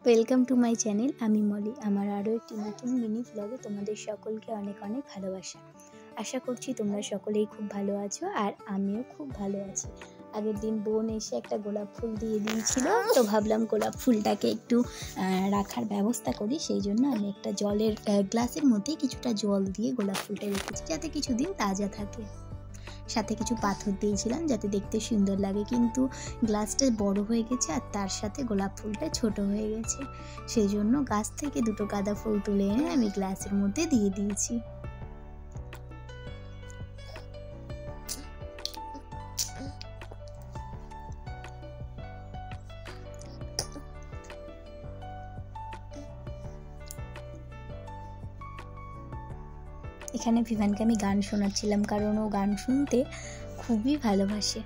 Welcome to my channel. আমি মলি। আমার আরও একটি নতুন মিনি ব্লগে তোমাদের সকলকে অনেক অনেক ভালোবাসা। আশা করছি তোমরা সকলেই খুব ভালো আছো, আর আমিও খুব ভালো আছি। আগের দিন বোন এসে একটা গোলাপ ফুল দিয়ে দিয়েছিল, তো ভাবলাম গোলাপ ফুলটাকে একটু রাখার ব্যবস্থা করি। সেই জন্য আমি একটা জলের গ্লাসের মধ্যে কিছুটা জল দিয়ে গোলাপ ফুলটা রেখেছি, যাতে কিছুদিন তাজা থাকে। সাথে কিছু পাথর দিয়েছিলাম যাতে দেখতে সুন্দর লাগে, কিন্তু গ্লাসটা বড় হয়ে গেছে আর তার সাথে গোলাপ ফুলটা ছোট হয়ে গেছে। সেই জন্য গাছ থেকে দুটো গাঁদা ফুল তুলে এনে আমি গ্লাসের মধ্যে দিয়ে দিয়েছি। এখানে ভিভানকে আমি গান শোনাচ্ছিলাম, কারণ ও গান শুনতে খুবই ভালোবাসে।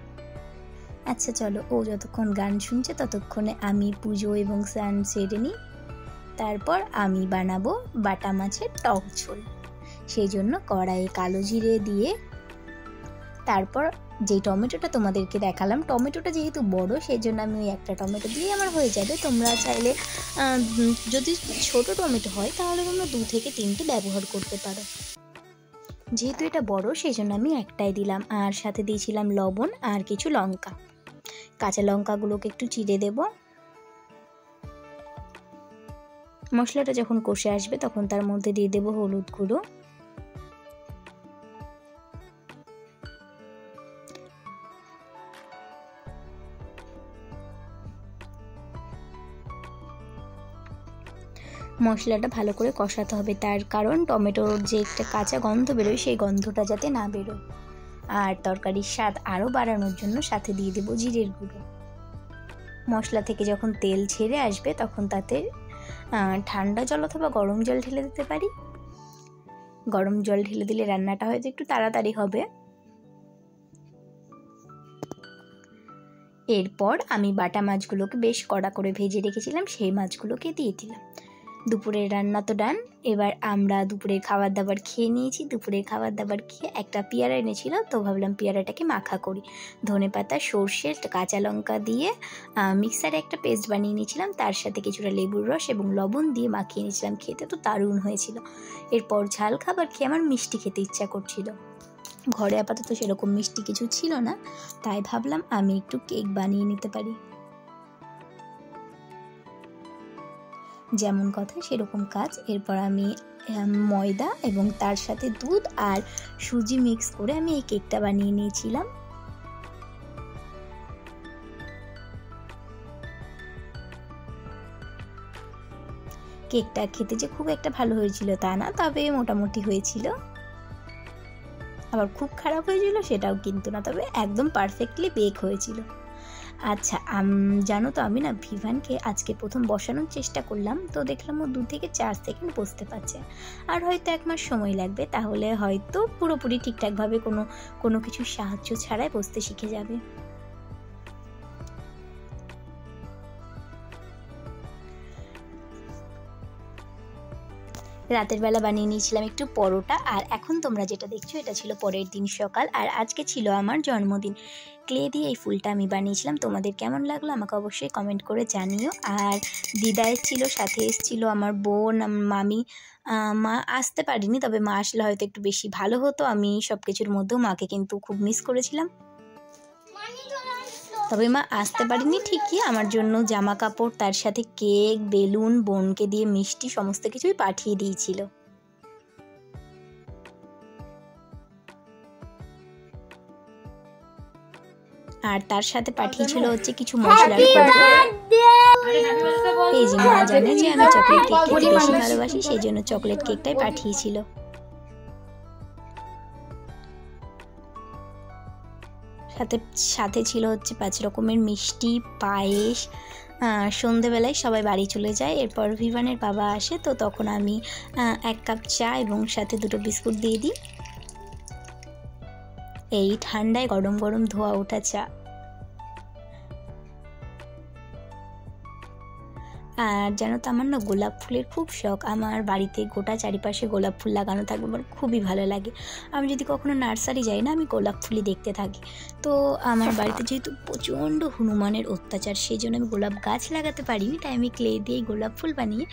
আচ্ছা চলো, ও যতক্ষণ গান শুনছে ততক্ষণে আমি পুজো এবং স্নান সেরে নিই। তারপর আমি বানাবো বাটা মাছের টক ঝোল। সেই জন্য কড়াইয়ে কালো জিরে দিয়ে, তারপর যে টমেটোটা তোমাদেরকে দেখালাম, টমেটোটা যেহেতু বড় সেই জন্য আমি ওই একটা টমেটো দিয়ে আমার হয়ে যাবে। তোমরা চাইলে যদি ছোট টমেটো হয় তাহলে তোমরা 2 থেকে 3টে ব্যবহার করতে পারো। যেহেতু এটা বড় সেই জন্য আমি একটাই দিলাম, আর সাথে দিয়েছিলাম লবণ আর কিছু লঙ্কা। কাঁচা লঙ্কাগুলোকে একটু চিড়ে দেব। মশলাটা যখন কষে আসবে তখন তার মধ্যে দিয়ে দেব হলুদ গুঁড়ো, মশলাটা ভালো করে কষাতে হবে, তার কারণ টমেটোর যে একটা কাঁচা গন্ধ বেরোয় সেই গন্ধটা যাতে না বেরোয়। আর তরকারির স্বাদ আরও বাড়ানোর জন্য সাথে দিয়ে দেবো জিরের গুঁড়ো। মশলা থেকে যখন তেল ছেড়ে আসবে তখন তাতে ঠান্ডা জল অথবা গরম জল ঢেলে দিতে পারি। গরম জল ঢেলে দিলে রান্নাটা হয়তো একটু তাড়াতাড়ি হবে। এরপর আমি বাটা মাছগুলোকে বেশ কড়া করে ভেজে রেখেছিলাম, সেই মাছগুলোকে দিয়ে দিলাম। দুপুরের রান্না তো ডান। এবার আমরা দুপুরের খাবার দাবার খেয়ে নিয়েছি। দুপুরের খাবার দাবার খেয়ে একটা পেয়ারা এনেছিল, তো ভাবলাম পেয়ারাটাকে মাখা করি। ধনেপাতা, সর্ষে, কাঁচা লঙ্কা দিয়ে মিক্সারে একটা পেস্ট বানিয়ে নিয়েছিলাম, তার সাথে কিছুটা লেবুর রস এবং লবণ দিয়ে মাখিয়ে নিয়েছিলাম। খেতে তো দারুণ হয়েছিল। এরপর ঝাল খাবার খেয়ে আমার মিষ্টি খেতে ইচ্ছা করছিল। ঘরে আপাতত সেরকম মিষ্টি কিছু ছিল না, তাই ভাবলাম আমি একটু কেক বানিয়ে নিতে পারি। যেমন কথা সেরকম কাজ। এরপর আমি ময়দা এবং তার সাথে দুধ আর সুজি মিক্স করে আমি এই কেকটা বানিয়ে নিয়েছিলাম। কেকটা খেতে যে খুব একটা ভালো হয়েছিল তা না, তবে মোটামুটি হয়েছিল। আবার খুব খারাপ হয়েছিল সেটাও কিন্তু না, তবে একদম পারফেক্টলি বেক হয়েছিল। আচ্ছা, জানো তো আমি না ভিভানকে আজকে প্রথম বসানোর চেষ্টা করলাম, তো দেখলাম ও 2 থেকে 4 সেকেন্ড বসতে পারছে। আর হয়তো 1 মাস সময় লাগবে, তাহলে হয়তো পুরোপুরি ঠিকঠাকভাবে কোনো কিছু সাহায্য ছাড়াই বসতে শিখে যাবে। রাতের বেলা বানিয়ে নিয়েছিলাম একটু পরোটা, আর এখন তোমরা যেটা দেখছো এটা ছিল পরের দিন সকাল, আর আজকে ছিল আমার জন্মদিন। ক্লে দিয়ে এই ফুলটা আমি বানিয়েছিলাম। তোমাদের কেমন লাগলো আমাকে অবশ্যই কমেন্ট করে জানিও। আর দিদা এসেছিল, সাথে এসেছিল আমার বোন, মামি। মা আসতে পারিনি, তবে মা আসলে হয়তো একটু বেশি ভালো হতো। আমি সব কিছুর মধ্যেও মাকে কিন্তু খুব মিস করেছিলাম। তবে মা আসতে পারিনি ঠিকই, আমার জন্য জামা কাপড়, তার সাথে কেক, বেলুন, বোনকে দিয়ে মিষ্টি সমস্ত কিছুই পাঠিয়ে দিয়েছিল। আর তার সাথে পাঠিয়েছিল হচ্ছে কিছু মশলার কৌটো। এই যে মা জানে যে আমি চকলেট কেক খেতে বেশি ভালোবাসি, সেই জন্য চকলেট কেকটাই পাঠিয়েছিল। সাথে ছিল হচ্ছে 5 রকমের মিষ্টি, পায়েস। সন্ধেবেলায় সবাই বাড়ি চলে যায়। এরপর ভিভানের বাবা আসে, তো তখন আমি 1 কাপ চা এবং সাথে 2টো বিস্কুট দিয়ে দিই। এই ঠান্ডায় গরম গরম ধোয়া ওঠা চা। আর জানো তো আমার না গোলাপ ফুলের খুব শখ। আমার বাড়িতে গোটা চারিপাশে গোলাপ ফুল লাগানো থাকবে, আমার খুবই ভালো লাগে। আমি যদি কখনো নার্সারি যাই না, আমি গোলাপ ফুলই দেখতে থাকি। তো আমার বাড়িতে যেহেতু প্রচণ্ড হনুমানের অত্যাচার, সেই জন্য আমি গোলাপ গাছ লাগাতে পারিনি, তাই আমি ক্লে দিয়ে গোলাপ ফুল বানিয়ে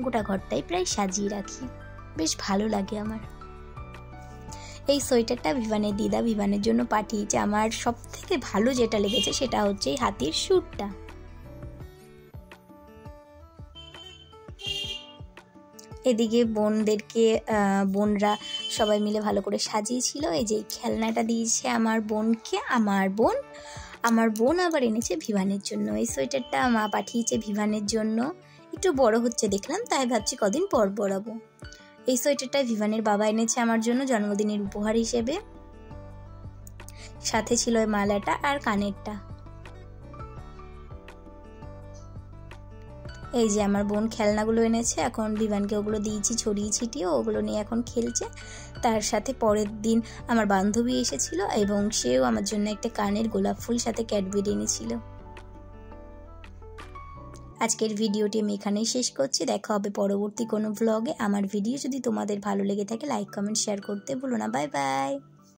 গোটা ঘরটাই প্রায় সাজিয়ে রাখি। বেশ ভালো লাগে আমার। এই সোয়েটারটা ভিভানের দিদা ভিভানের জন্য পাঠিয়েছে। আমার সব থেকে ভালো যেটা লেগেছে সেটা হচ্ছে এই হাতির স্যুটটা। এদিকে বোনরা সবাই মিলে ভালো করে সাজিয়েছিল। এই যে খেলনাটা দিয়েছে আমার বোনকে আমার বোন আবার এনেছে ভিভানের জন্য। এই সোয়েটারটা মা পাঠিয়েছে ভিভানের জন্য। একটু বড় হচ্ছে দেখলাম, তাই ভাবছি কদিন পর পরাবো। এই সোয়েটারটা ভিভানের বাবা এনেছে আমার জন্য জন্মদিনের উপহার হিসেবে। সাথে ছিল ওই মালাটা আর কানেরটা। এই যে আমার বোন খেলনাগুলো এনেছে, এখন ভিভানকে ওগুলো দিয়েছি ছড়িয়ে ছিটিয়ে, ওগুলো নিয়ে এখন খেলছে। তার সাথে পরের দিন আমার বান্ধবী এসেছিল এবং সেও আমার জন্য একটা কানের গোলাপ ফুল সাথে ক্যাডবেরি এনেছিল। আজকের ভিডিওটি আমি এখানেই শেষ করছি। দেখা হবে পরবর্তী কোনো ভ্লগে। আমার ভিডিও যদি তোমাদের ভালো লেগে থাকে লাইক কমেন্ট শেয়ার করতে ভুলো না। Bye bye.